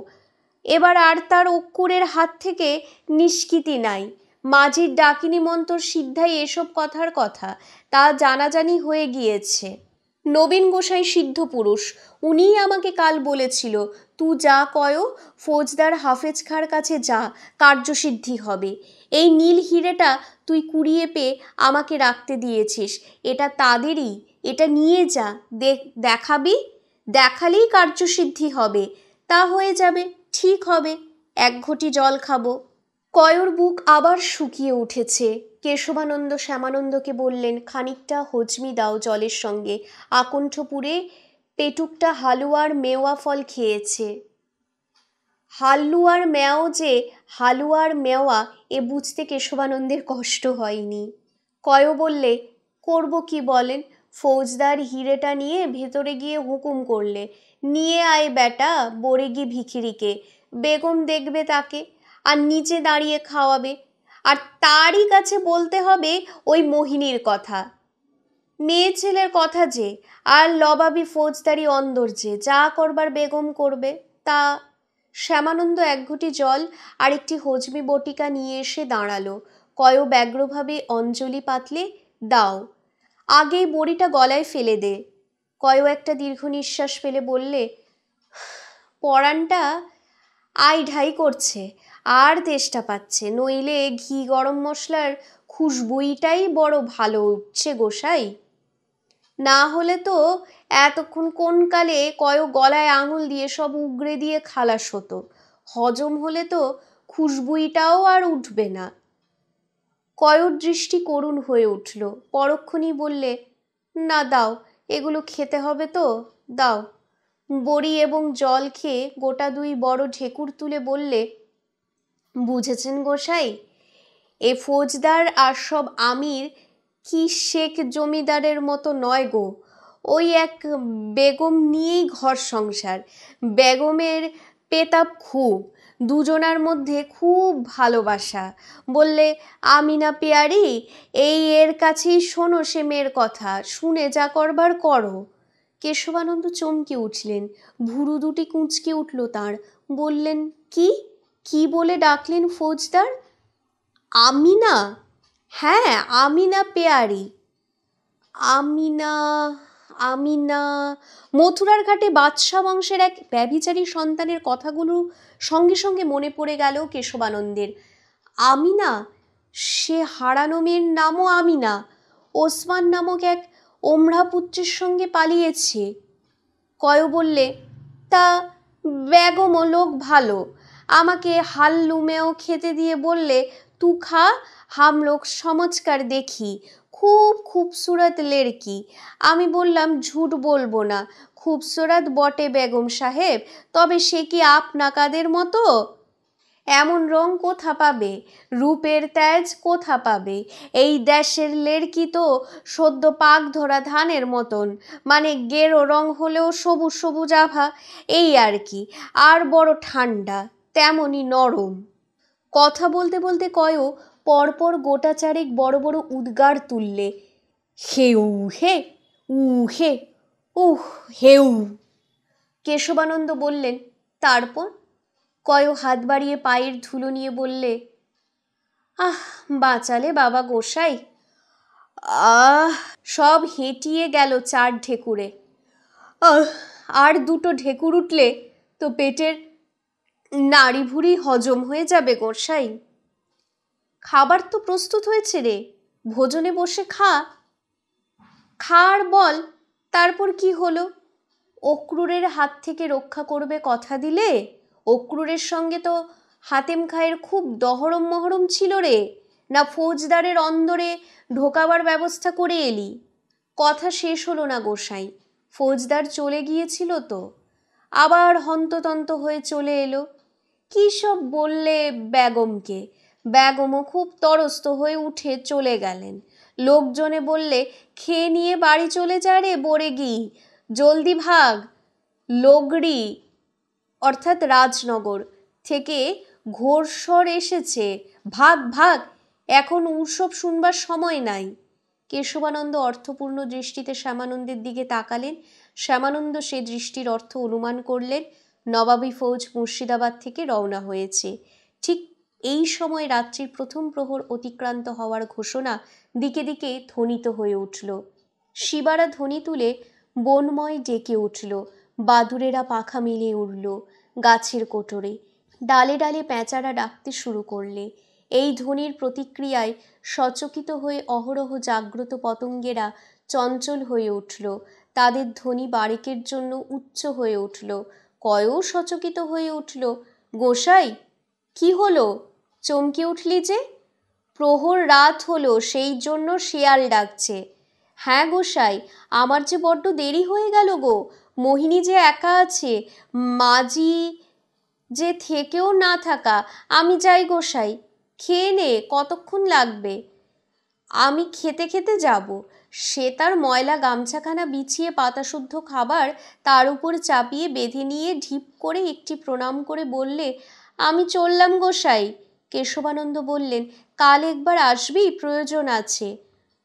এবার আর তার অক্কুরের হাত থেকে নিষ্কৃতি নাই। মাঝির ডাকিনী মন্তর সিদ্ধাই এসব কথার কথা, তা জানাজানি হয়ে গিয়েছে। নবীন গোসাই সিদ্ধ পুরুষ, উনিই আমাকে কাল বলেছিল, তুই যা কয়ো ফৌজদার হাফেজ খাঁর কাছে যা, কার্যসিদ্ধি হবে। এই নীল হিরেটা তুই কুড়িয়ে পেয়ে আমাকে রাখতে দিয়েছিস, এটা তাদেরই, এটা নিয়ে যা, দেখাবি, দেখালেই কার্যসিদ্ধি হবে। তা হয়ে যাবে, ঠিক হবে, এক ঘটি জল খাবো। কয়র বুক আবার শুকিয়ে উঠেছে। কেশবানন্দ শ্যামানন্দকে বললেন, খানিকটা হজমি দাও জলের সঙ্গে। আকণ্ঠপুরে পেটুকটা হালুয়ার মেওয়া ফল খেয়েছে। হালুয়ার মেও যে হালুয়ার মেওয়া, এ বুঝতে কেশবানন্দের কষ্ট হয়নি। কয় বললে, করব কি বলেন, ফৌজদার হিরেটা নিয়ে ভেতরে গিয়ে হুকুম করলে, নিয়ে আয় বেটা বরেগি ভিখিরিকে, বেগম দেখবে তাকে, আর নিচে দাঁড়িয়ে খাওয়াবে, আর তারই কাছে বলতে হবে ওই মোহিনীর কথা, মেয়ে ছেলের কথা যে, আর লবাবি ফৌজদারি অন্দর যে, যা করবার বেগম করবে তা। শ্যামানন্দ এক ঘটি জল আর একটি হজমি বটিকা নিয়ে এসে দাঁড়ালো। কয় ব্যগ্রভাবে অঞ্জলি পাতলে, দাও, আগেই বড়িটা গলায় ফেলে দে। কয় একটা দীর্ঘ নিঃশ্বাস ফেলে বললে, পরানটা আই ঢাই করছে, আর তেষ্টা পাচ্ছে, নইলে ঘি গরম মশলার খুশবুইটাই বড় ভালো উঠছে গোসাই। না হলে তো এতক্ষণ কোন কালে কয় গলায় আঙুল দিয়ে সব উগরে দিয়ে খালাস হতো, হজম হলে তো খুশবুইটাও আর উঠবে না। কয়র দৃষ্টি করুণ হয়ে উঠল। পরক্ষণই বললে, না দাও, এগুলো খেতে হবে তো, দাও। বড়ি এবং জল খেয়ে গোটা দুই বড় ঢেকুর তুলে বললে, বুঝেছেন গোসাই, এ ফৌজদার আর সব আমির কি শেখ জমিদারের মতো নয় গো, ওই এক বেগম নিয়েই ঘর সংসার। বেগমের পেতাব খুব, দুজনার মধ্যে খুব ভালোবাসা। বললে, আমিনা পেয়ারি, এই এর কাছেই শোনো সে মেয়ের কথা, শুনে যা করবার করো। কেশবানন্দ চমকে উঠলেন, ভুরু দুটি কুঁচকে উঠল তাঁর। বললেন, কি কি বলে ডাকলেন ফৌজদার? আমিনা? হ্যাঁ, আমিনা পেয়ারি। আমিনা, আমিনা। মথুরার ঘাটে বাদশাহ বংশের এক ব্যভিচারী সন্তানের কথাগুলো সঙ্গে সঙ্গে মনে পড়ে গেল কেশবানন্দের। আমিনা, সে হারানো মেয়ের নামও আমিনা, ওসমান নামক এক ওমরা পুত্রের সঙ্গে পালিয়েছে। কয় বললে, তা বেগমও লোক ভালো, আমাকে হাল্লুমেও খেতে দিয়ে বললে, তু খা, হাম লোক সমঝকার দেখি, খুব খুবসুরত লেড়কি। আমি বললাম, ঝুট বলবো না, খুবসুরত বটে বেগম সাহেব, তবে সে কি আপনাকাদের মতো? এমন রং কোথা পাবে, রূপের তেজ কোথা পাবে? এই দেশের লেড়কি তো সদ্য পাক ধরা ধানের মতন, মানে গেরো রং হলেও সবুজ সবুজ আভা, এই আর কি, আর বড় ঠান্ডা, তেমনই নরম। কথা বলতে বলতে কয়ও পরপর গোটা চারেক বড় বড় উদ্গার তুললে, হেউ হে, উ হে, উহ হেউ। কেশবানন্দ বললেন, তারপর? কয় হাত বাড়িয়ে পায়ের ধুলো নিয়ে বললে, আহ, বাঁচালে বাবা গোসাই। আহ, সব হেঁটিয়ে গেল চার ঢেকুরে। আহ, আর দুটো ঢেকুর উঠলে তো পেটের নাড়ি ভুড়ি হজম হয়ে যাবে গোসাই। খাবার তো প্রস্তুত হয়েছে রে, ভোজনে বসে খা। খা আর বল, তারপর কি হলো? অক্রুরের হাত থেকে রক্ষা করবে কথা দিলে। অক্রুরের সঙ্গে তো হাতেম খায়ের খুব দহরম মহরম ছিল রে, না ফৌজদারের অন্দরে ঢোকাবার ব্যবস্থা করে এলি? কথা শেষ হলো না গোসাই, ফৌজদার চলে গিয়েছিল তো, আবার হন্ততন্ত হয়ে চলে এলো। কী সব বললে বেগমকে? বেগমও খুব তরস্ত হয়ে উঠে চলে গেলেন। লোকজনে বললে, খেয়ে নিয়ে বাড়ি চলে যা রে বরেগি, জলদি ভাগ। লগড়ি অর্থাৎ রাজনগর থেকে ঘোড়সর এসেছে, ভাগ ভাগ, এখন উৎসব শুনবার সময় নাই। কেশবানন্দ অর্থপূর্ণ দৃষ্টিতে শ্যামানন্দের দিকে তাকালেন। শ্যামানন্দ সে দৃষ্টির অর্থ অনুমান করলেন। নবাবী ফৌজ মুর্শিদাবাদ থেকে রওনা হয়েছে। ঠিক এই সময় রাত্রির প্রথম প্রহর অতিক্রান্ত হওয়ার ঘোষণা দিকে দিকে ধ্বনিত হয়ে উঠল। শিবারা ধ্বনি তুলে বনময় ডেকে উঠল। বাদুড়েরা পাখা মিলিয়ে উড়ল গাছের কোটরে। ডালে ডালে প্যাঁচারা ডাকতে শুরু করলে। এই ধ্বনির প্রতিক্রিয়ায় সচকিত হয়ে অহরহ জাগ্রত পতঙ্গেরা চঞ্চল হয়ে উঠল। তাদের ধ্বনি বারেকের জন্য উচ্চ হয়ে উঠল। কয়ও সচকিত হয়ে উঠল। গোসাই, কি হলো? চমকে উঠলি যে? প্রহর রাত হলো, সেই জন্য শেয়াল ডাকছে। হ্যাঁ গোসাই, আমার যে বড্ড দেরি হয়ে গেল গো। মোহিনী যে একা আছে, মাঝি যে থেকেও না থাকা। আমি যাই গোসাই। খেয়ে নে, কতক্ষণ লাগবে? আমি খেতে খেতে যাব। সে তার ময়লা গামছাখানা বিছিয়ে পাতাশুদ্ধ খাবার তার উপর চাপিয়ে বেঁধে নিয়ে ঢিপ করে একটি প্রণাম করে বললে, আমি চললাম গোসাই। কেশবানন্দ বললেন, কাল একবার আসবি, প্রয়োজন আছে।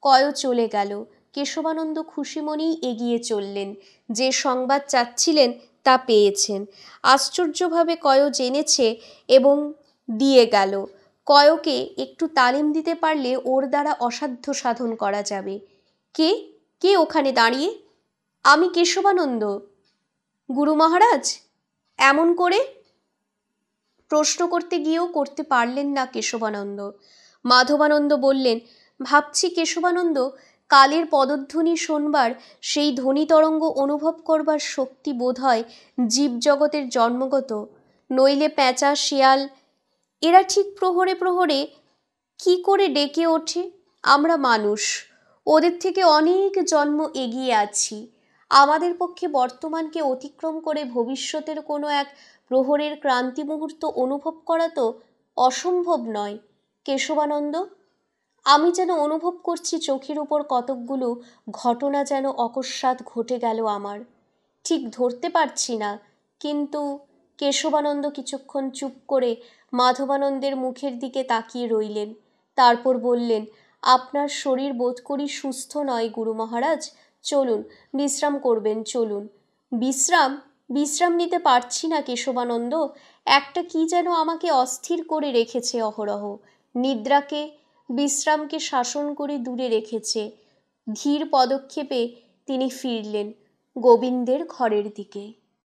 কয় চলে গেল। কেশবানন্দ খুশি মনেই এগিয়ে চললেন। যে সংবাদ চাচ্ছিলেন তা পেয়েছেন। আশ্চর্যভাবে কয় জেনেছে এবং দিয়ে গেল। কয়কে একটু তালিম দিতে পারলে ওর দ্বারা অসাধ্য সাধন করা যাবে। কে কে ওখানে দাঁড়িয়ে? আমি কেশবানন্দ। গুরু মহারাজ? এমন করে প্রশ্ন করতে গিয়েও করতে পারলেন না কেশবানন্দ। মাধবানন্দ বললেন, ভাবছি কেশবানন্দ, কালের পদধ্বনি শোনবার, সেই ধ্বনি তরঙ্গ অনুভব করবার শক্তি বোধ হয় জীবজগতের জন্মগত। নইলে প্যাঁচা, শিয়াল এরা ঠিক প্রহরে প্রহরে কি করে ডেকে ওঠে? আমরা মানুষ, ওদের থেকে অনেক জন্ম এগিয়ে আছি। আমাদের পক্ষে বর্তমানকে অতিক্রম করে ভবিষ্যতের কোনো এক প্রহরের ক্রান্তি মুহূর্ত অনুভব করা তো অসম্ভব নয়। কেশবানন্দ, আমি যেন অনুভব করছি চোখের উপর কতকগুলো ঘটনা যেন অকস্মাৎ ঘটে গেল আমার। ঠিক ধরতে পারছি না, কিন্তু কেশবানন্দ কিছুক্ষণ চুপ করে মাধবানন্দের মুখের দিকে তাকিয়ে রইলেন। তারপর বললেন, আপনার শরীর বোধ করি সুস্থ নয় গুরু মহারাজ। চলুন, বিশ্রাম করবেন, চলুন। বিশ্রাম? বিশ্রাম নিতে পারছি না কেশবানন্দ। একটা কি যেন আমাকে অস্থির করে রেখেছে অহরহ। নিদ্রাকে, বিশ্রামকে শাসন করে দূরে রেখেছে। ধীর পদক্ষেপে তিনি ফিরলেন গোবিন্দের ঘরের দিকে।